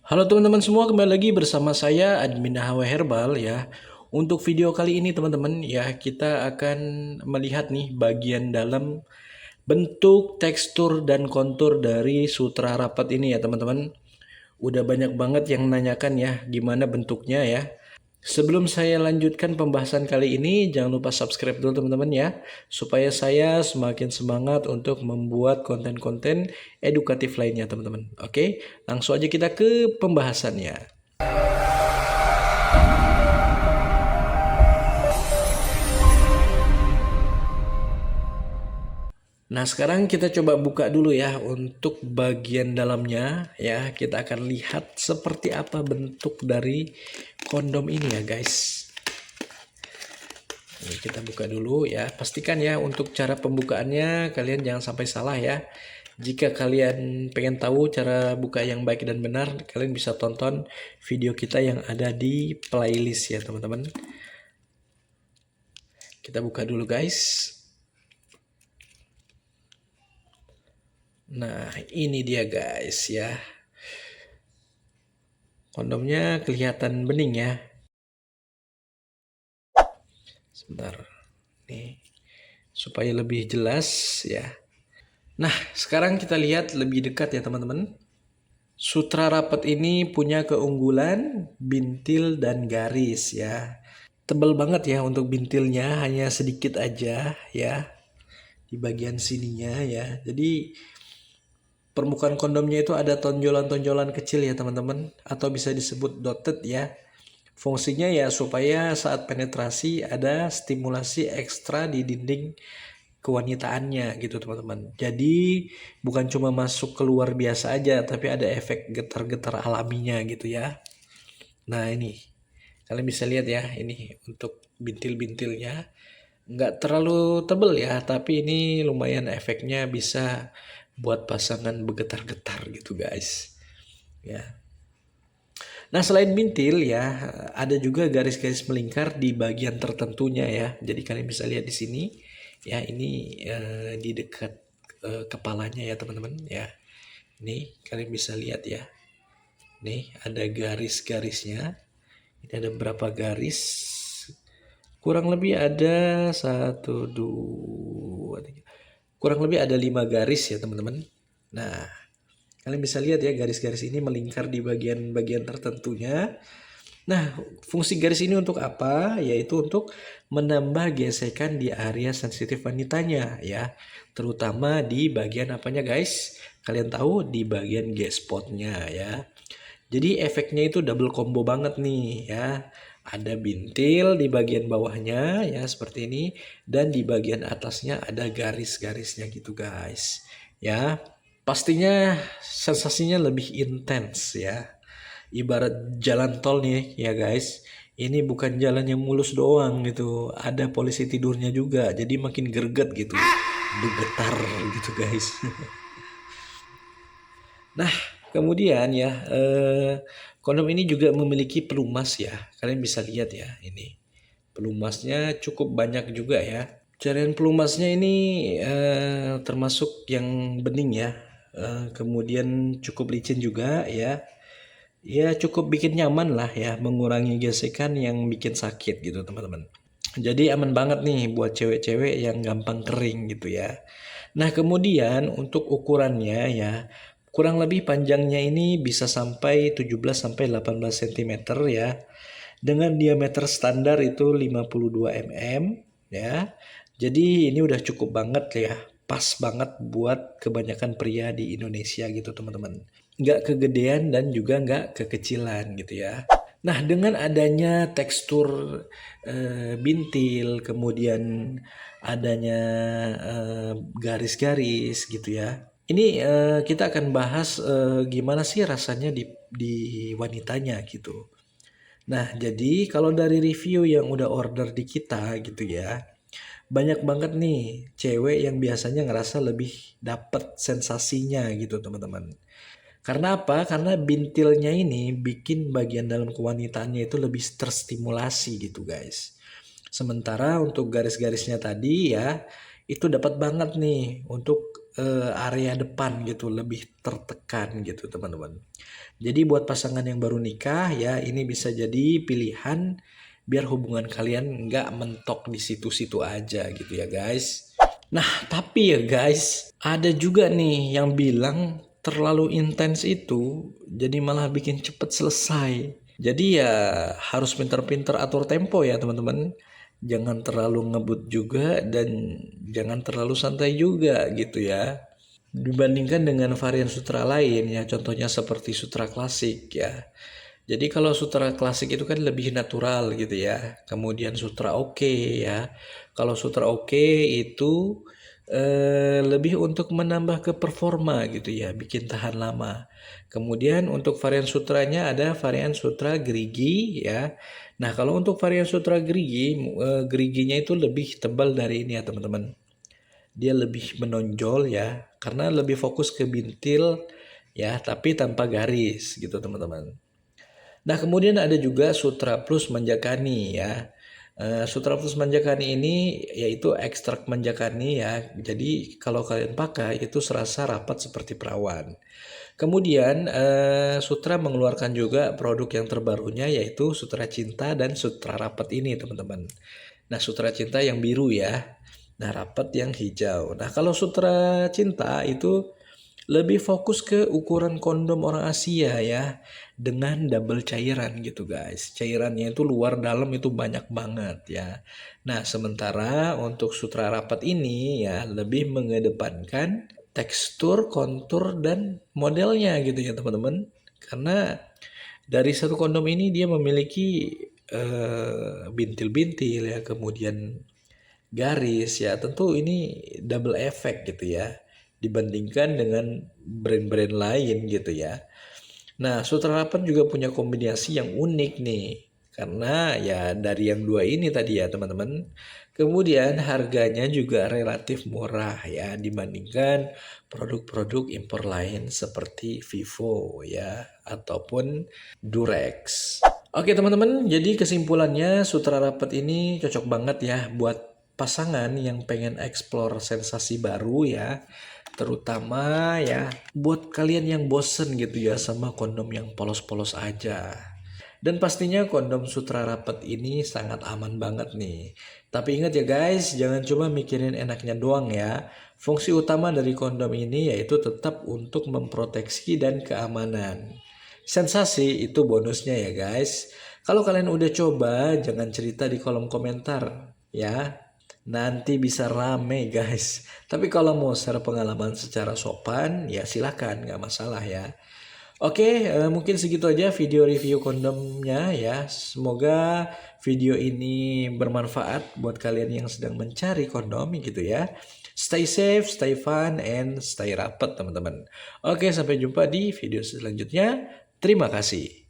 Halo teman-teman semua, kembali lagi bersama saya admin HW Herbal ya. Untuk video kali ini teman-teman ya, kita akan melihat nih bagian dalam bentuk, tekstur dan kontur dari sutra rapat ini ya teman-teman. Udah banyak banget yang nanyakan ya gimana bentuknya ya. Sebelum saya lanjutkan pembahasan kali ini, jangan lupa subscribe dulu teman-teman ya, supaya saya semakin semangat untuk membuat konten-konten edukatif lainnya teman-teman. Oke, langsung aja kita ke pembahasannya. Nah, sekarang kita coba buka dulu ya untuk bagian dalamnya ya. Kita akan lihat seperti apa bentuk dari kondom ini ya, guys. Ini kita buka dulu ya. Pastikan ya untuk cara pembukaannya kalian jangan sampai salah ya. Jika kalian pengen tahu cara buka yang baik dan benar, kalian bisa tonton video kita yang ada di playlist ya, teman-teman. Kita buka dulu, guys. Nah, ini dia guys ya. Kondomnya kelihatan bening ya. Sebentar. Nih, supaya lebih jelas ya. Nah, sekarang kita lihat lebih dekat ya teman-teman. Sutra rapat ini punya keunggulan bintil dan garis ya. Tebal banget ya untuk bintilnya, hanya sedikit aja ya di bagian sininya ya. Jadi permukaan kondomnya itu ada tonjolan-tonjolan kecil ya teman-teman, atau bisa disebut dotted ya. Fungsinya ya supaya saat penetrasi ada stimulasi ekstra di dinding kewanitaannya gitu teman-teman. Jadi bukan cuma masuk keluar biasa aja, tapi ada efek getar-getar alaminya gitu ya. Nah ini kalian bisa lihat ya, ini untuk bintil-bintilnya nggak terlalu tebel ya, tapi ini lumayan efeknya bisa buat pasangan bergetar-getar gitu guys ya. Nah, selain bintil ya, ada juga garis-garis melingkar di bagian tertentunya ya. Jadi kalian bisa lihat di sini ya, ini di dekat kepalanya ya teman-teman ya. Ini kalian bisa lihat ya. Nih ada garis-garisnya. Ini ada berapa garis? Kurang lebih ada satu, dua, tiga. Kurang lebih ada 5 garis ya teman-teman. Nah, kalian bisa lihat ya garis-garis ini melingkar di bagian-bagian tertentunya. Nah, fungsi garis ini untuk apa? Yaitu untuk menambah gesekan di area sensitif wanitanya ya. Terutama di bagian apanya guys? Kalian tahu di bagian G-spotnya ya. Jadi efeknya itu double combo banget nih ya. Ada bintil di bagian bawahnya ya seperti ini. Dan di bagian atasnya ada garis-garisnya gitu guys. Ya, pastinya sensasinya lebih intens ya. Ibarat jalan tol nih ya guys, ini bukan jalan yang mulus doang gitu, ada polisi tidurnya juga, jadi makin greget gitu, bergetar gitu guys. Nah, kemudian ya, kondom ini juga memiliki pelumas ya, kalian bisa lihat ya, ini pelumasnya cukup banyak juga ya. Carian pelumasnya ini termasuk yang bening ya, kemudian cukup licin juga ya. Ya cukup bikin nyaman lah ya, mengurangi gesekan yang bikin sakit gitu teman-teman. Jadi aman banget nih buat cewek-cewek yang gampang kering gitu ya. Nah kemudian untuk ukurannya ya, kurang lebih panjangnya ini bisa sampai 17 sampai 18 cm ya. Dengan diameter standar itu 52 mm ya. Jadi ini udah cukup banget ya, pas banget buat kebanyakan pria di Indonesia gitu teman-teman. Nggak kegedean dan juga nggak kekecilan gitu ya. Nah dengan adanya tekstur bintil, kemudian adanya garis-garis gitu ya. Ini kita akan bahas gimana sih rasanya di wanitanya gitu. Nah, jadi kalau dari review yang udah order di kita gitu ya, banyak banget nih cewek yang biasanya ngerasa lebih dapet sensasinya gitu teman-teman. Karena apa? Karena bintilnya ini bikin bagian dalam kewanitaannya itu lebih terstimulasi gitu guys. Sementara untuk garis-garisnya tadi ya, itu dapat banget nih untuk area depan gitu, lebih tertekan gitu teman-teman. Jadi buat pasangan yang baru nikah ya, ini bisa jadi pilihan biar hubungan kalian nggak mentok di situ-situ aja gitu ya guys. Nah tapi ya guys, ada juga nih yang bilang terlalu intens itu jadi malah bikin cepet selesai. Jadi ya harus pinter-pinter atur tempo ya teman-teman. Jangan terlalu ngebut juga dan jangan terlalu santai juga gitu ya. Dibandingkan dengan varian sutra lain ya, contohnya seperti sutra klasik ya. Jadi kalau sutra klasik itu kan lebih natural gitu ya. Kemudian sutra oke ya. Kalau sutra oke itu lebih untuk menambah ke performa gitu ya, bikin tahan lama. Kemudian untuk varian sutranya ada varian sutra gerigi ya. Nah, kalau untuk varian sutra gerigi, geriginya itu lebih tebal dari ini ya teman-teman. Dia lebih menonjol ya, karena lebih fokus ke bintil ya, tapi tanpa garis gitu teman-teman. Nah, kemudian ada juga Sutra Plus Manjakani ya. Sutra Plus Manjakani ini yaitu ekstrak manjakani ya. Jadi kalau kalian pakai itu serasa rapat seperti perawan. Kemudian Sutra mengeluarkan juga produk yang terbarunya yaitu Sutra Cinta dan Sutra Rapat ini teman-teman. Nah, Sutra Cinta yang biru ya. Nah, Rapat yang hijau. Nah, kalau Sutra Cinta itu lebih fokus ke ukuran kondom orang Asia ya, dengan double cairan gitu guys. Cairannya itu luar dalam itu banyak banget ya. Nah, sementara untuk sutra rapat ini ya lebih mengedepankan tekstur, kontur dan modelnya gitu ya teman-teman. Karena dari satu kondom ini dia memiliki bintil-bintil ya, kemudian garis ya, tentu ini double effect gitu ya dibandingkan dengan brand-brand lain gitu ya. Nah, Sutra Rapat juga punya kombinasi yang unik nih. Karena ya dari yang dua ini tadi ya teman-teman. Kemudian harganya juga relatif murah ya dibandingkan produk-produk impor lain seperti Vivo ya ataupun Durex. Oke teman-teman, jadi kesimpulannya Sutra Rapat ini cocok banget ya buat pasangan yang pengen explore sensasi baru ya. Terutama ya buat kalian yang bosen gitu ya sama kondom yang polos-polos aja. Dan pastinya kondom Sutra Rapat ini sangat aman banget nih. Tapi ingat ya guys, jangan cuma mikirin enaknya doang ya. Fungsi utama dari kondom ini yaitu tetap untuk memproteksi dan keamanan. Sensasi itu bonusnya ya guys. Kalau kalian udah coba, jangan cerita di kolom komentar ya. Nanti bisa rame guys. Tapi kalau mau share pengalaman secara sopan, ya silahkan, nggak masalah ya. Oke, mungkin segitu aja video review kondomnya ya. Semoga video ini bermanfaat buat kalian yang sedang mencari kondom gitu ya. Stay safe, stay fun, and stay rapet teman-teman. Oke, sampai jumpa di video selanjutnya. Terima kasih.